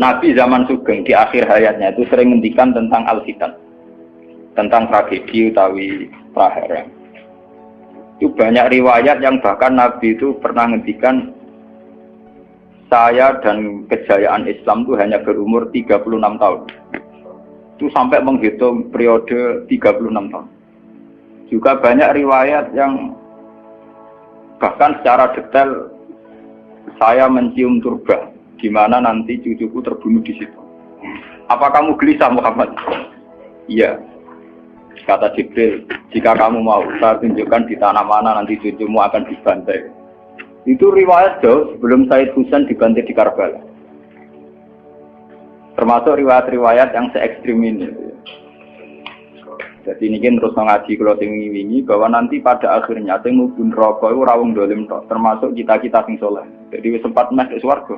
Nabi zaman Sugeng di akhir hayatnya itu sering ngendikan tentang al-fitan, tentang tragedi utawi prahara. Itu banyak riwayat yang bahkan Nabi itu pernah ngendikan, saya dan kejayaan Islam itu hanya berumur 36 tahun. Itu sampai menghitung periode 36 tahun. Juga banyak riwayat yang bahkan secara detail saya mencium turba, di mana nanti cucuku terbunuh di situ. Apa kamu gelisah Muhammad? Iya. Kata Jibril, jika kamu mau, saya tunjukkan di tanah mana nanti cucumu akan dibantai. Itu riwayat jauh sebelum Said Husain dibantai di Karbala. Termasuk riwayat-riwayat yang se-ekstrim ini. Jadi ini kan terus mengaji kalau tinggi-tinggi bahwa nanti pada akhirnya sing mubun rokok itu rawung dolim tok, termasuk kita-kita sing soleh. Jadi sempat masuk swarga.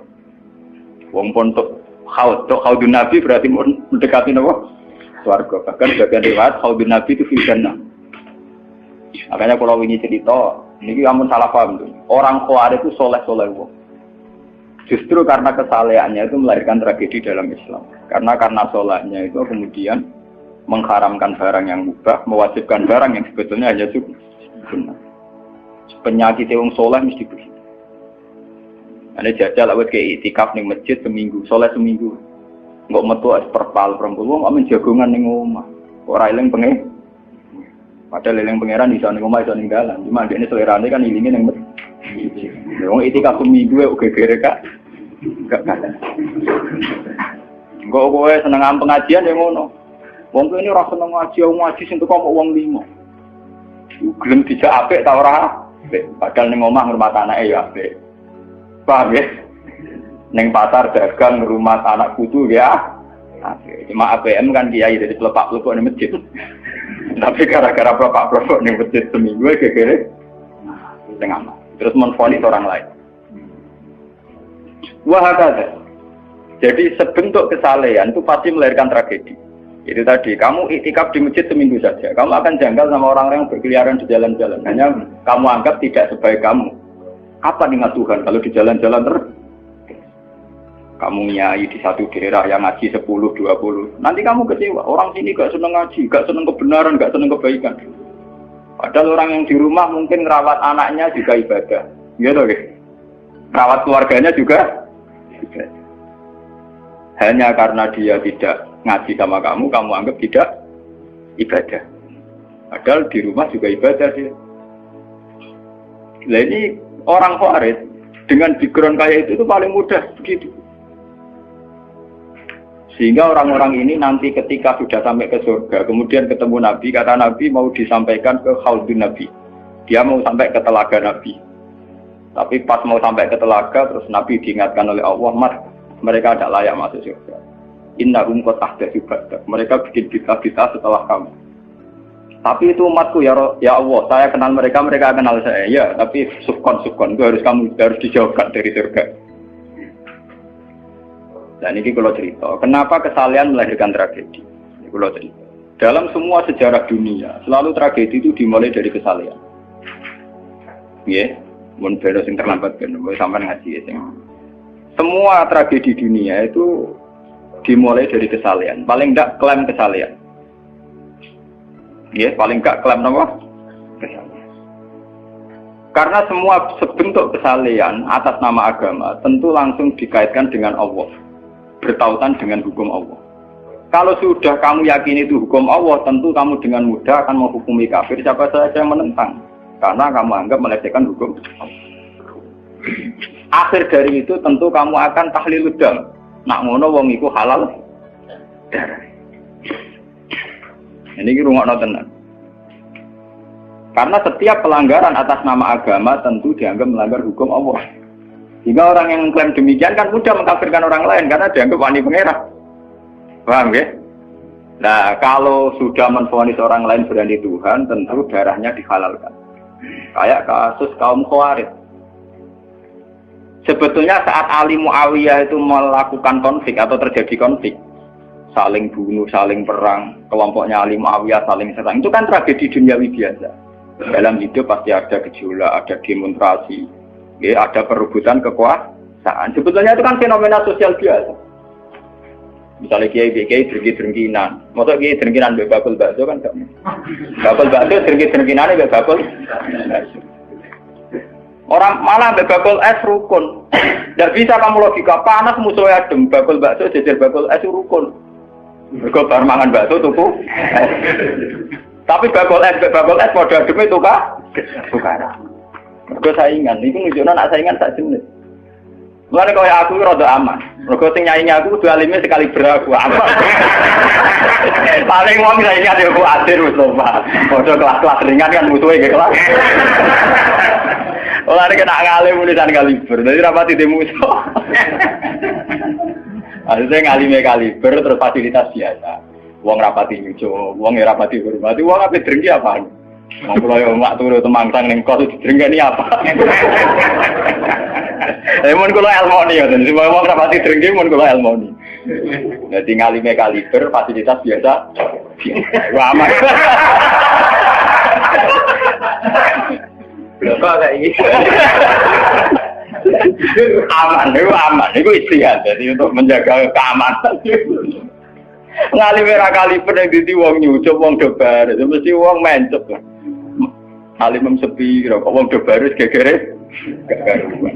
Wong pontok haudun Nabi berarti mendekati nopo? Swarga. Bahkan bagian riwayat haudun Nabi itu fil jannah. Makanya kalau ini cerita, ini kamu salah paham tuh. Orang Khawarij itu soleh-soleh wong. Justru karena kesalehannya itu melahirkan tragedi dalam Islam. Karena solehnya itu kemudian mengharamkan barang yang mubah, mewajibkan barang yang sebetulnya hanya sunnah. Penyakit wong soleh mesti begitu. Ada jajal awet kayak itikaf ning masjid seminggu, soleh seminggu. Enggak metu perpal perempuan, enggak menjagongan ning omah. Ora eling pengen. Padahal eling pangeran iso ning omah iso ning dalan. Cuma dekne selerane kan ilinge ning masjid. Wong itikaf seminggu kok gegere Kak. Enggak kalah. Enggak kowe seneng pengajian ya ngono. Wong ini ora seneng ngaji sing teko kok wong limo. Gelem dijak apik ta ora? Apik. Padahal ning omah ngurmat anake ya apik. Paham ya? Ning pasar dagang rumah anak putu ya. Cuma APM kan kiai jadi pelepak-pelepok di masjid. Tapi gara-gara pelepak-pelepok di masjid seminggu gegere tengah. Terus menfonis orang lain. Wah ada. Jadi sebentuk kesalehan itu pasti melahirkan tragedi. Itu tadi, kamu iktikaf di masjid seminggu saja. Kamu akan janggal sama orang-orang yang berkeliaran di jalan-jalan. Hanya kamu anggap tidak sebaik kamu. Apa ingat Tuhan kalau di jalan-jalan terus? Kamu nyai di satu daerah yang ngaji 10, 20. Nanti kamu kecewa. Orang sini gak seneng ngaji, gak seneng kebenaran, gak seneng kebaikan. Padahal orang yang di rumah mungkin ngerawat anaknya juga ibadah. Gitu guys. Rawat keluarganya juga ibadah. Hanya karena dia tidak ngaji sama kamu anggap tidak ibadah. Padahal di rumah juga ibadah dia. Nah ini orang Khawarij dengan background kayak itu paling mudah begitu. Sehingga orang-orang ini nanti ketika sudah sampai ke surga, kemudian ketemu Nabi, kata Nabi mau disampaikan ke Khaudun Nabi. Dia mau sampai ke telaga Nabi. Tapi pas mau sampai ke telaga, terus Nabi diingatkan oleh Allah, mereka tidak layak masuk surga. Innahum qad ahdatsu ba'dak. Mereka bikin bid'ah setelah kamu. Tapi itu umatku ya Allah, saya kenal mereka kenal saya. Ya, tapi sukon itu harus dijauhkan dari surga. Dan ini kalau cerita, kenapa kesalehan melahirkan tragedi? Ini kalau cerita. Dalam semua sejarah dunia, selalu tragedi itu dimulai dari kesalehan. Ya, mun bener sing terlambat kan, sampai ngaji ya. Semua tragedi dunia itu dimulai dari kesalehan. Paling enggak klaim kesalehan. Ya, paling enggak klaim apa? Kesalehan. Karena semua sebentuk kesalehan atas nama agama tentu langsung dikaitkan dengan Allah. Bertautan dengan hukum Allah. Kalau sudah kamu yakin itu hukum Allah, tentu kamu dengan mudah akan menghukumi kafir siapa saja yang menentang. Karena kamu anggap melecehkan hukum Allah. Akhir dari itu tentu kamu akan tahlil dam. Nak ngono wong iku halal darah. Ini rungokno tenan. Karena setiap pelanggaran atas nama agama tentu dianggap melanggar hukum Allah. Jika orang yang mengklaim demikian kan mudah mengkafirkan orang lain karena dianggap wani pengerah. Paham ya? Nah, kalau sudah menvonis orang lain berani Tuhan, tentu darahnya dihalalkan. Kayak kasus kaum Khawarij. Sebetulnya saat Ali Muawiyah itu melakukan konflik atau terjadi konflik, saling bunuh, saling perang, kelompoknya Ali Muawiyah saling serang, itu kan tragedi duniawi biasa. Dalam hidup pasti ada gejolak, ada demonstrasi. Ya, ada perebutan kekuasaan. Sebetulnya itu kan fenomena sosial biasa. Misalnya kiai drengki-drengkinan, maksud kiai drengkinan mbek bakul bakso kan gak. Bakul bakso drengki-drengkinane mbek bakul. Orang malah mbek bakul es rukun. Ndak bisa kamu logika panas musuhnya adem, bakul bakso jejer bakul es rukun. Mergo bar mangan bakso tuku. Tapi bakul es padha ademe tukaran. Mergo saingan, itu nunjukno nak saingan sak jenis. Mulane kaya aku rada aman. Mergo sing nyaingi aku kudu alime sekali beraku aman. Paling wong saiki ade aku adir wis lomba. Padha kelas-kelas ringan kan musuhe nggih kelas. Ora kena ngalim tulisan kaliber. Dadi rapati de musuh. Maksudnya ngalime kaliber terus fasilitas biasa. Wong rapati nyucu, wong rapati hormati, wong ape drengki apaan? Wong kula yo mak turu temangsang ning kos drengkeni apa? Mun kula elmoni ya, semua wong rapati drengki mun kula elmoni. Dadi ngalime kaliber fasilitas biasa. Wah aman. Lho kok kayak gitu. Aman, itu istihad. Jadi untuk menjaga keamanan. Ngalime ra kaliber nek dadi wong nyucup wong dobar, mesti wong mencep. Alim sepi kok wong dobar wis gegere gak karuan.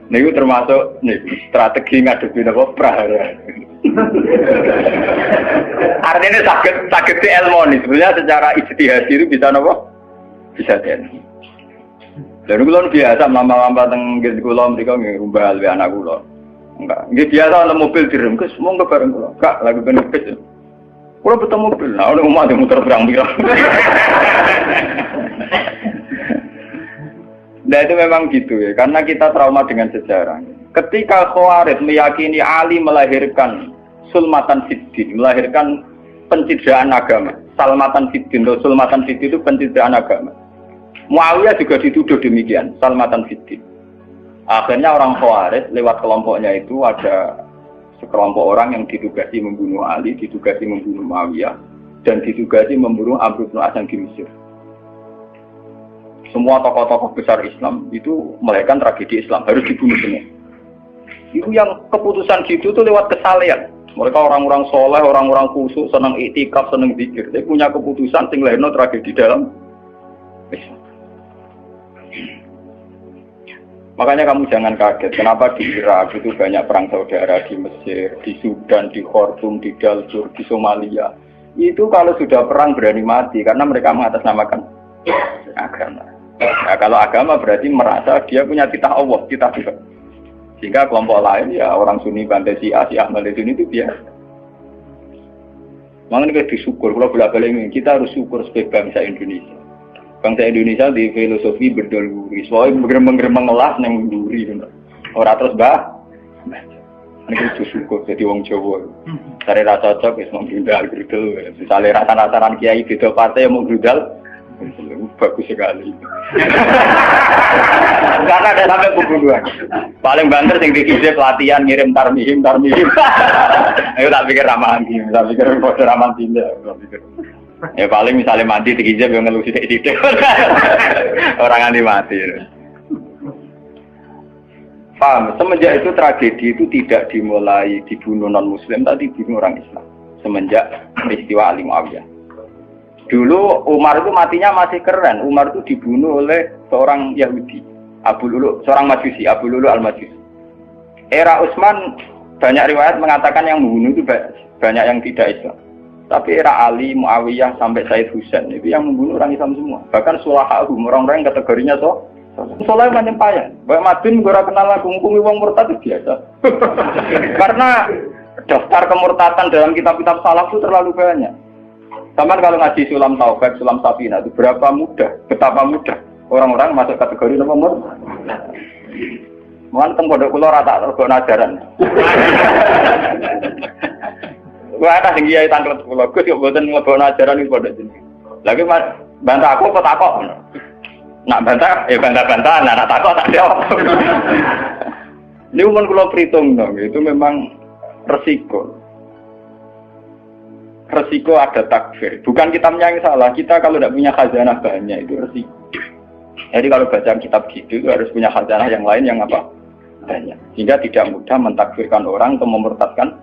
Niku termasuk strategi ngadepi napa prahara. Artinya sakit ilmoni sebenarnya secara ijtihad itu bisa napa? Bisa ten. Lalu kula biasa lama-lama teng nggih kula mriko nggih umbal we anak kula. Enggak, nggih biasa ana mobil direm Gus, monggo bareng kula. Kak, lagi ben bis. Kula betul mobil, nah ono omah muter pirang-pirang. Nah itu memang gitu ya, karena kita trauma dengan sejarah. Ketika Khawarij meyakini Ali melahirkan sulmatan fiddin, melahirkan pencitraan agama. Salmatan fiddin, sulmatan fiddin itu pencitraan agama. Muawiyah juga dituduh demikian, salmatan fiddin. Akhirnya orang Khawarij lewat kelompoknya itu ada sekelompok orang yang ditugasi membunuh Ali, ditugasi membunuh Muawiyah, dan ditugasi membunuh Amr bin As di Mesir. Semua tokoh-tokoh besar Islam itu melahirkan tragedi Islam, harus dibunuh semua. Itu yang keputusan gitu itu lewat kesalehan. Mereka orang-orang soleh, orang-orang khusyuk, senang iktikaf, senang zikir. Dia punya keputusan sing lahirno tragedi dalam Islam. Makanya kamu jangan kaget, kenapa di Irak itu banyak perang saudara, di Mesir, di Sudan, di Khartoum, di Darfur, di Somalia. Itu kalau sudah perang berani mati, karena mereka mengatasnamakan agama. Nah, kalau agama berarti merasa dia punya titah Allah, titah Tuhan. Sehingga kelompok lain ya orang Sunni bantai Syiah, Syiah Ahmad itu biasa. Makanya kita disyukur, kalau bolak-balik ini kita harus syukur sebagai bangsa Indonesia. Bangsa Indonesia di filosofi berdoluri, soalnya bergemeng-gemeng ngelas neng duri, orang terus ini kita syukur jadi wong Jawa. Cari rasa cocok, ya mau grudal, misalnya rasa-rasaran kiai beda partai yang mau grudal, bagus sekali. Karena ada sampai pembunuhan. Paling banter sing dikisih pelatihan ngirim tarmihim. Ayo tak pikir ramahan tim, tak pikir kode ramahan tim ya paling misalnya mati dikisih yang ngelusi sidik. Orang anti mati. Paham? Semenjak itu tragedi itu tidak dimulai dibunuh non Muslim, tapi dibunuh orang Islam. Semenjak peristiwa Ali Muawiyah. Dulu Umar itu matinya masih keren. Umar itu dibunuh oleh seorang Yahudi, Abu Lulu, seorang Majusi, Abu Lulu al-Majusi. Era Utsman banyak riwayat mengatakan yang membunuh itu banyak yang tidak Islam. Tapi era Ali, Muawiyah sampai Said Husain itu yang membunuh orang Islam semua. Bahkan sulahahum, orang-orang yang kategorinya soleh macam payah. Baik Madin gue kenal aku ngukumi wong murtad itu biasa. Karena daftar kemurtatan dalam kitab-kitab salaf itu terlalu banyak. Sama kalau ngaji Sulam Taufik, Sulam Safina itu betapa mudah orang-orang masuk kategori nomor. Mohon teng pondok kula rata rego ajaran. Gua ada sing kiai tanglet kula, Gus yo mboten nglebokno ajaran iki pondok jeneng. Lagi bantah aku kok takok. Nak bantah ya bantah-bantahan, nak takok tak jawab. Ini umum kula perhitung dong, itu memang resiko. Resiko ada takfir. Bukan kitabnya yang salah. Kita kalau tidak punya khazanah banyak itu resiko. Jadi kalau baca kitab gitu itu harus punya khazanah yang lain yang apa? Banyak. Sehingga tidak mudah mentakfirkan orang atau memurtadkan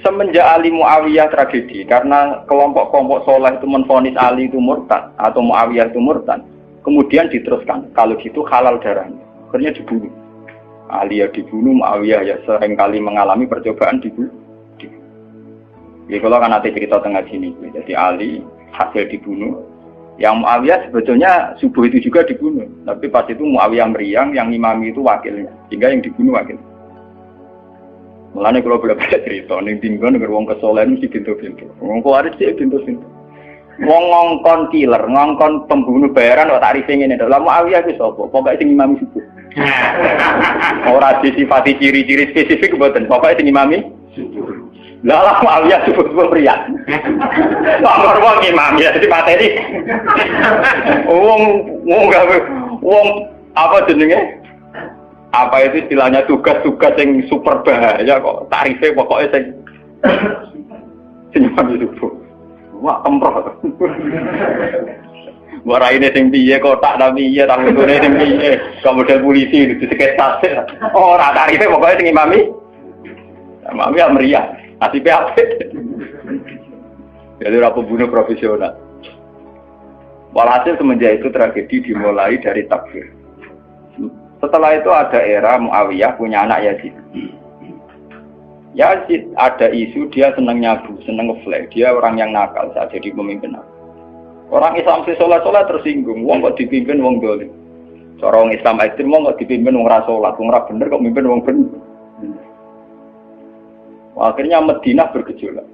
Semenjak Ali Muawiyah tragedi, karena kelompok-kelompok soleh itu menvonis Ali itu murtad atau Muawiyah itu murtad, kemudian diteruskan, kalau gitu halal darahnya, akhirnya dibunuh. Ali ya dibunuh, Muawiyah ya seringkali mengalami percobaan dibunuh. Jadi kalau kan nanti cerita tengah sini, jadi Ali hasil dibunuh, yang Muawiyah sebetulnya subuh itu juga dibunuh, tapi pas itu Muawiyah meriang, yang imami itu wakilnya, sehingga yang dibunuh wakil. Mulane kalau bolak-balik cerita ning tinggon nek wong kesolen mesti pintu-pintu. Wong kuwaris sih pintu-pintu. Wong ngongkon killer, ngongkon pembunuh bayaran kok tarife ngene to. Lah Muawiyah ku sapa? Pokoke sing imami subuh. Ora disifati ciri-ciri spesifik mboten. Pokoke sing imami subuh. Lah Muawiyah subuh pria. Wong imam ya dipateni. Wong apa jenenge? Apa itu istilahnya tugas-tugas yang super bahaya kok tarifnya pokoknya senyum itu wah kemproh wara ini sing piye kotak tapi iya tak ngene sing piye model polisi itu sekitar ora tarifnya pokoknya sing imami ya meriah nasibnya apik jadi ora pembunuh profesional. Walhasil semenjak itu tragedi dimulai dari takfir. Setelah itu ada era Muawiyah punya anak Yazid. Yazid ada isu dia senang nyabu, senang ngeflek. Dia orang yang nakal saat jadi pemimpin. Orang Islam sholat tersinggung. Wong kok dipimpin wong dolim. Orang Islam ekstrem wong kok dipimpin wong ra sholat, wong ra bener kok mimpin wong bener. Akhirnya Madinah bergejolak.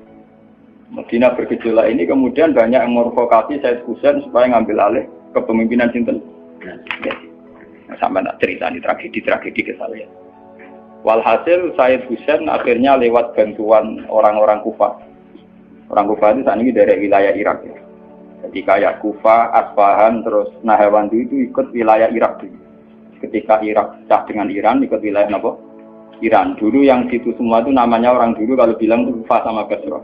Madinah bergejolak ini kemudian banyak yang mervokasi Said Husain supaya ngambil alih kepemimpinan sinten. Sampai nak cerita di tragedi ke saya. Walhasil Said Husain akhirnya lewat bantuan orang-orang Kufah. Orang Kufah itu saat ini dari wilayah Irak. Ya. Jadi kayak Kufah, Asfahan, terus Nahawandi itu ikut wilayah Irak dulu. Ketika Irak pecah dengan Iran, ikut wilayah apa? Iran. Dulu yang situ semua itu namanya orang dulu kalau bilang itu Kufah sama Basra.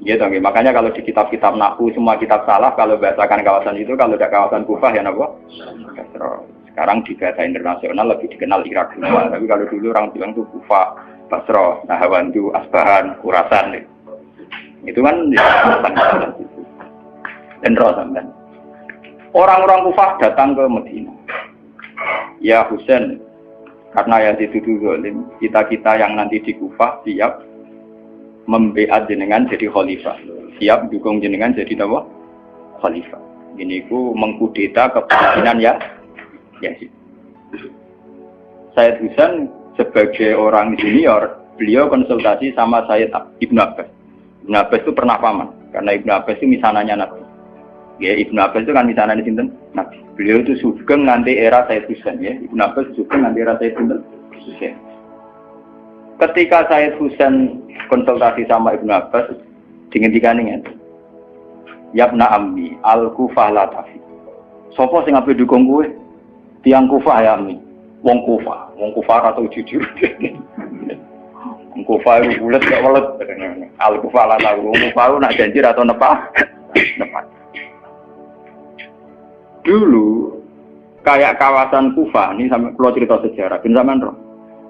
Gitu, okay. Makanya kalau di kitab-kitab Nahwu semua kitab salah kalau bahasakan kawasan itu, kalau ada kawasan Kufah ya apa? Sekarang di bahasa internasional lebih dikenal Irak semua. Tapi kalau dulu orang bilang itu Kufah, Basra, Nahawandu, Asbahan, Khurasan. Itu kan dan Rosamban. Orang-orang Kufah datang ke Medina. Ya Husain, karena yang dituduh zalim, kita-kita yang nanti di Kufah siap membeat jenengan jadi khalifah. Siap dukung jenengan jadi apa? Khalifah. Ini ku mengkudeta kepemimpinan ya. Yazid. Said Husain sebagai orang junior, beliau konsultasi sama Sayyid Ibn Abbas. Ibn Abbas itu pernah paman, karena Ibn Abbas itu misananya Nabi. Ya, Ibn Abbas itu kan misananya sinten? Nabi. Beliau itu sugeng nanti era Said Husain ya. Ibn Abbas sugeng nanti era Said Husain. Ketika Said Husain konsultasi sama Ibn Abbas, dihentikan ini. Yabna ammi al-Kufah la tafi. Sopo sing ape dukung kowe? Tiang Kufah ya ammi. Wong Kufah atau jujur. Wong Kufah itu bulat gak welet. Al-Kufah la tafi. Wong Kufah nak janji atau nepat. Dulu kayak kawasan Kufah ini sampai kalau cerita sejarah bin zaman roh.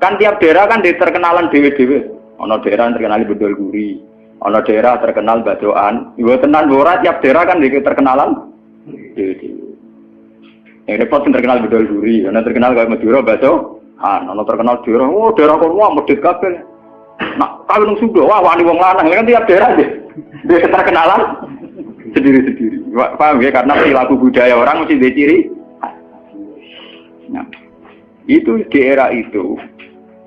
Kan tiap daerah kan terkenalan dewe-dewe. Ono daerah terkenal Bedol Guri, ono daerah terkenal Badoan. Ibu tenan ora tiap daerah kan terkenalan dewe-dewe. Yang repot terkenal Bedol Guri, ono terkenal kayak Madura Bado. Ono terkenal daerah, oh daerah kono wah medhit kabeh. Nah, kalau nang Sunda wah wani wong lanang kan tiap daerah dia terkenalan sendiri-sendiri. Paham ya, karena perilaku budaya orang mesti ada ciri. Nah, itu di era itu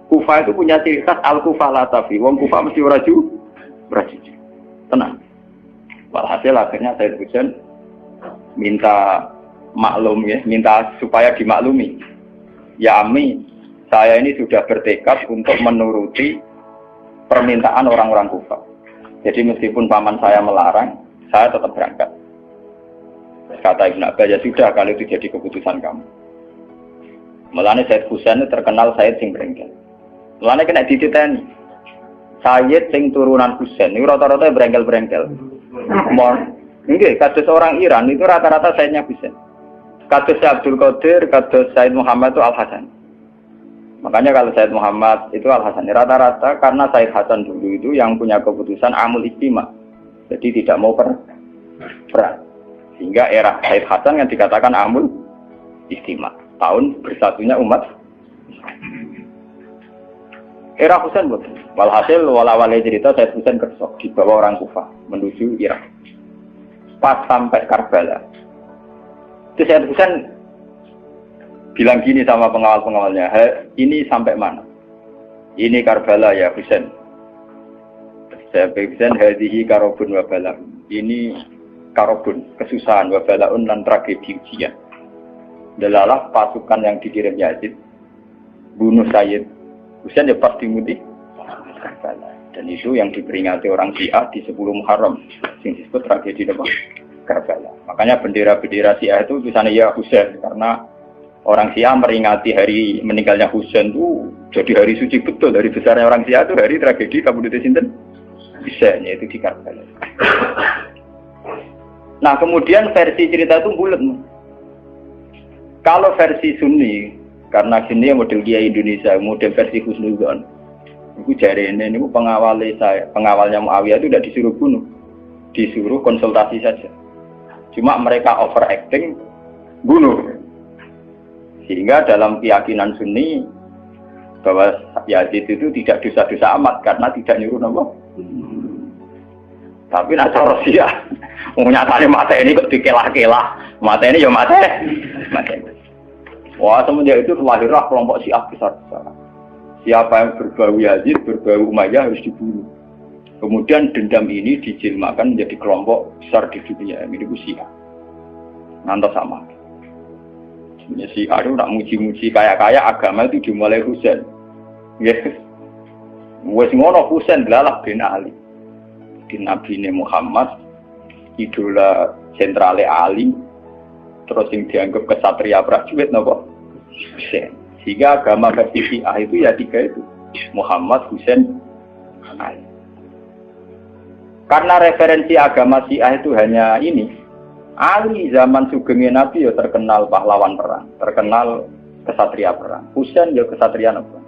Kufah itu punya ciri khas al-Kufah la tafi. Wong Kufah mesti ora ju, tenang. Walhasil akhirnya Said Husain minta maklum ya, minta supaya dimaklumi. Ya Ami, saya ini sudah bertekad untuk menuruti permintaan orang-orang Kufah. Jadi meskipun paman saya melarang, saya tetap berangkat. Kata Ibn Abbas, ya sudah, kalau itu jadi keputusan kamu. Mulanya Said Husain terkenal Said sing berengkel. Mulanya kena dititeni. Said sing turunan Husain, ini rata-rata berengkel-berengkel. Ini kados orang Iran, itu rata-rata Saidnya Husain. Kados Abdul Qadir, kados Said Muhammad itu Al-Hasan. Makanya kalau Said Muhammad itu Al Hasan rata-rata karena Said Hasan dulu itu yang punya keputusan amul istima, jadi tidak mau perang, sehingga era Said Hasan yang dikatakan amul istima, tahun bersatunya umat. Era Husain betul. Walhasil wala-wala cerita Said Husain kersok dibawa orang Kufah menuju Irak. Pas sampai Karbala, itu Said Husain bilang gini sama pengawal-pengawalnya, ini sampai mana? Ini Karbala ya Husain. Saya Husain hadihi karobun wabala. Ini karobun, kesusahan wabalaun dan tragedi ujian. Delalah pasukan yang dikirim Yazid bunuh Sayyid Husain ya pasti muti Karbala. Dan itu yang diperingati orang Syiah di 10 Muharram yang disebut tragedi Karbala. Makanya bendera-bendera Syiah itu tulisannya ya Husain, karena orang Syiah meringati hari meninggalnya Husain itu jadi hari suci betul. Dari besarnya orang Syiah itu hari tragedi Kabupaten Sinten Husain, yaitu di Karbala. Nah kemudian versi cerita itu bulat. Kalau versi Sunni, karena sini model Kiai Indonesia, model versi Husnudzon, itu jari ini pengawalnya Muawiyah itu tidak disuruh bunuh, disuruh konsultasi saja. Cuma mereka overacting bunuh, sehingga dalam keyakinan Sunni bahwa Yazid itu tidak dosa-dosa amat karena tidak nyuruh nama. Tapi nak cara Syiah, nyatanya mata ini kok dikelah-kelah, mata ini ya mata ini. Wah, semenjak itu lahirlah kelompok Syiah besar-besaran. Siapa yang berbau Yazid, berbau Umayyah harus dibunuh. Kemudian dendam ini dijilmakan menjadi kelompok besar di dunia, ini Syiah. Nanti sama. Sebenarnya Syiah itu nak muji-muji kaya-kaya agama itu dimulai Husain. Yes. Wes ngono Husain belalah bin Ali. Di Nabi Muhammad, idola sentrale Ali. Terus yang dianggap kesatria prajurit nopo Husain. Sehingga agama versi Syiah itu ya 3 itu, Muhammad, Husain, Ali. Karena referensi agama Syiah itu hanya ini, Ali zaman sugenge Nabi ya terkenal pahlawan perang, terkenal kesatria perang. Husain ya kesatria perang.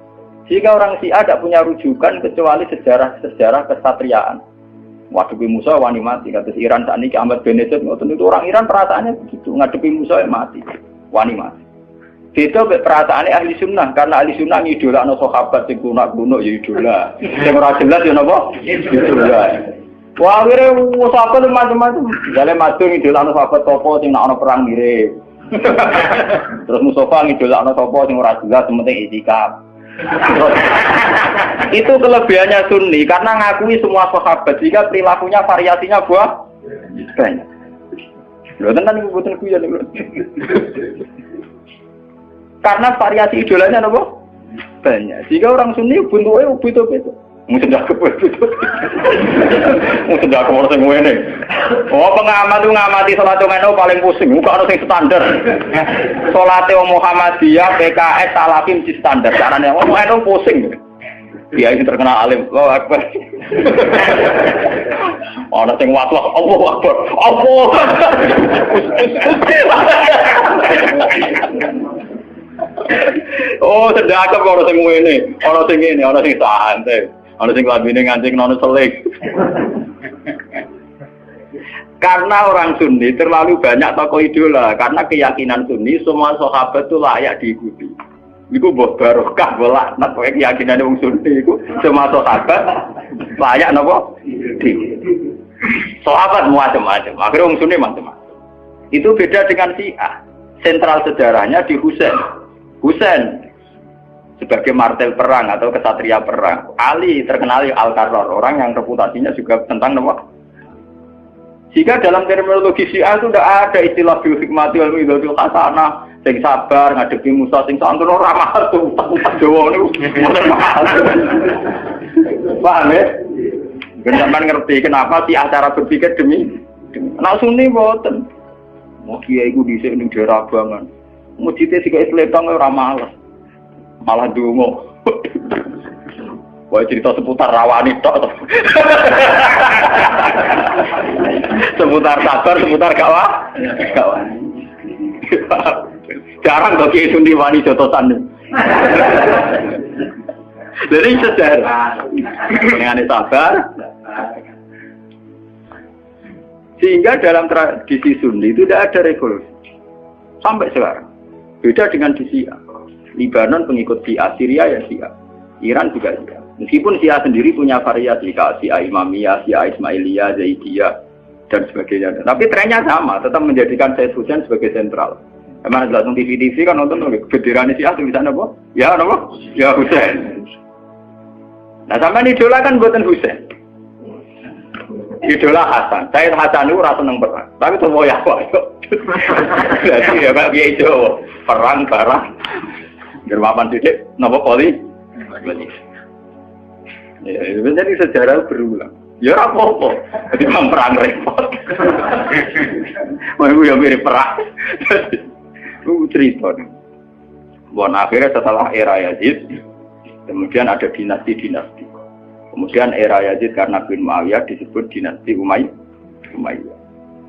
Sehingga orang Syiah tidak punya rujukan kecuali sejarah kesatriaan. Ngadepi Musa wani mati, kata Iran saat ini Ahmad Benedek itu orang Iran perasaannya begitu, ngadepi Musa mati, wani mati. Itu perasaannya ahli sunnah, karena ahli sunnah idola no sahabat sing kuno ya idola, yang ora jelas ya napa idola. Wah akhirnya sahabat macam-macam, dalam madung idola no sahabat topo sing nak ono perang mirip. Terus Mustafa idola no topo sing ora jelas, penting itikaf. Itu kelebihannya Sunni karena ngakui semua sahabat, jika perilakunya variasinya banyak. Lho tenan niku boten kuyon niku. Karena variasi idolanya napa? Banyak. Jika orang Sunni bentuke beda-beda. Mungkin dak kebeda. Mungkin dak kemana sing ngene. Oh, pengamat itu ngamati salat ngono paling pusing, kok ana sing standar. Salate Muhammadiyah, PKS, Salafim di standar. Carane ngomong eno pusing. Dia ini terkenal alim. Allahu Akbar. Ana sing watwah, Allahu Akbar. Allah. Oh, sedekah kok ora sing ngene. Ana sing ngene, ana sing santai. Ana sing lambene ngancing nono selik. Karena orang Sunni terlalu banyak tokoh idola, karena keyakinan Sunni semua sahabat itu layak diikuti. Iku mbok barokah laknat kowe keyakinane wong Sunni iku semua sahabat layak napa? Sahabat macam-macam, akhirnya wong Sunni macam-macam. Itu beda dengan Syiah. Sentral sejarahnya di Husain. Husain sebagai martel perang atau kesatria perang. Ali terkenal Al-Qarrar, orang yang reputasinya juga tentang nama. Jika dalam terminologi Syiah itu tidak ada istilah bihikmati wal mau'izatil hasanah, sing sabar ngadepi Musa sing santun ora mahal tuh utang Jawa niku. Paham ya? Sampeyan ngerti kenapa sih cara berpikir demi nek Sunni mboten. Mau kiai iku dhisik ning daerah Abangan. Mujite sik Islam ora malah dungo. Wah cerita seputar rawani tok. Seputar sabar, seputar kawan. Jarang kok kiai Sunni wani jotosan. Jadi sejarah dengan sabar. Sehingga dalam tradisi Sunni itu tidak ada revolusi sampai sekarang. Beda dengan di Syiah. Libanon pengikut Syiah, Syria ya Syiah, Iran juga Syiah. Meskipun Syiah sendiri punya variasi, Syiah Imamiyah, Syiah Ismailiyah, Zaidiyah dan sebagainya. Tapi trennya sama, tetap menjadikan Said Husain sebagai sentral. Emang langsung TV kan nonton benderanya Syiah tulisannya apa? Ya apa? Ya Husain. Nah sampai idola kan buatan Husain. Idola Hasan, Said Hasan itu rasa seneng perang, tapi tuh mau ya kok. Jadi ya Pak Kiai Jawa, perang barang, gerwapan titik, nopo poli. Ya, jadi sejarah berulang. Ya apa-apa, jadi perang repot. Mau yang mirip perang. Itu cerita. Buat akhirnya setelah era Yazid, kemudian ada dinasti-dinasti. Kemudian era Yazid karena bin Muawiyah disebut dinasti Umayyah.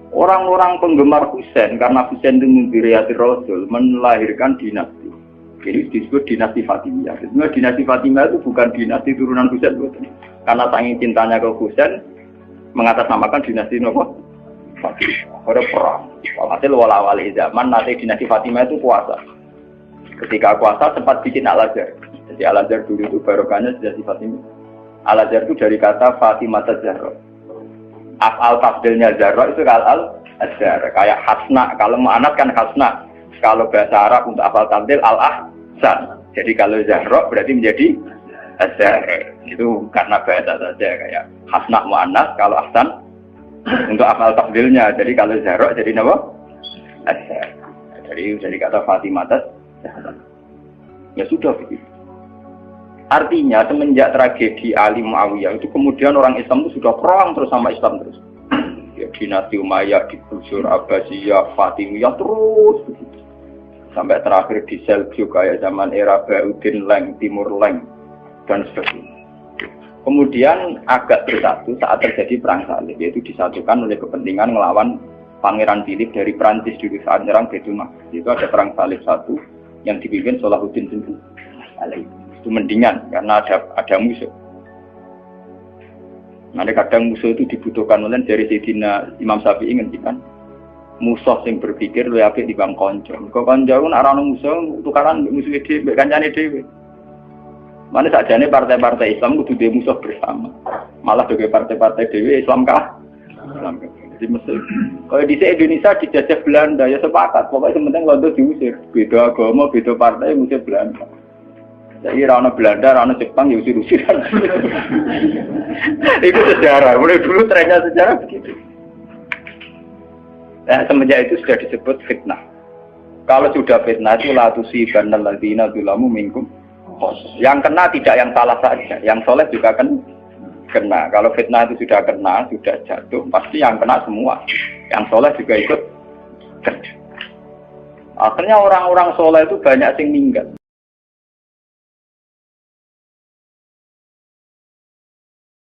Orang-orang penggemar Husain karena Husain itu mimpi Rasul melahirkan dinasti. Jadi disebut dinasti Fatimiyah. Sebenarnya dinasti Fatimiyah itu bukan dinasti turunan Husain, karena saking cintanya ke Husain mengatasnamakan dinasti Fatimiyah. Ada perang. Walhasil wala-wali zaman nanti dinasti Fatimiyah itu kuasa. Ketika kuasa sempat bikin Al-Azhar. Jadi Al-Azhar dulu itu barokahnya dinasti Fatimiyah. Al-Azhar itu dari kata Fatimah Zahra. Af'al tafdilnya Zahra itu Al-Azhar. Kayak Hasna, kalau mu'anat kan Hasna. Kalau bahasa Arab untuk af'al tafdil Al-Ahsan. Jadi kalau Zahra berarti menjadi Azhar. Itu karena bahasa saja kayak Hasna mu'anat, kalau Ahsan untuk af'al tafdilnya. Jadi kalau Zahra jadi apa? Azhar. Jadi dari kata Fatimah Zahra. Ya sudah begitu. Artinya semenjak tragedi Ali Muawiyah itu kemudian orang Islam itu sudah perang terus sama Islam terus. Ya, dinasti Umayyah, digusur, Abbasiyah, Fatimiyah terus begitu. Sampai terakhir di Seljuk kayak zaman era Bauddin Leng, Timur Leng dan sebagainya. Kemudian agak bersatu saat terjadi perang salib, yaitu disatukan oleh kepentingan melawan Pangeran Philip dari Prancis dulu saat menyerang Baitul Maqdis. Itu ada perang salib satu yang dipimpin Salahuddin alaihi. Itu mendingan karena ada musuh. Nanti kadang musuh itu dibutuhkan oleh dari Sayyidina Imam Syafi'i ngendikan musuh yang berpikir lebih apik dibanding konco. Kok konco pun arah musuh tukaran musuh dhewe, kancane dhewe. Mana sajane partai-partai Islam kudu dhewe musuh bersama. Malah bagi partai-partai dhewe Islam kah? Islam. Jadi mesti kalau di Indonesia dijajah Belanda ya sepakat. Pokoknya sementing Londo diusir. Beda agama, beda partai musuh Belanda. Jadi rana Belanda, rana Jepang ya usir-usir. Itu sejarah. Mulai dulu trennya sejarah begitu. Nah, semenjak itu sudah disebut fitnah. Kalau sudah fitnah itu la tusibanal ladzina dzalamu minkum. Yang kena tidak yang salah saja, yang soleh juga akan kena. Kalau fitnah itu sudah kena, sudah jatuh, pasti yang kena semua. Yang soleh juga ikut kena. Akhirnya orang-orang soleh itu banyak yang meninggal.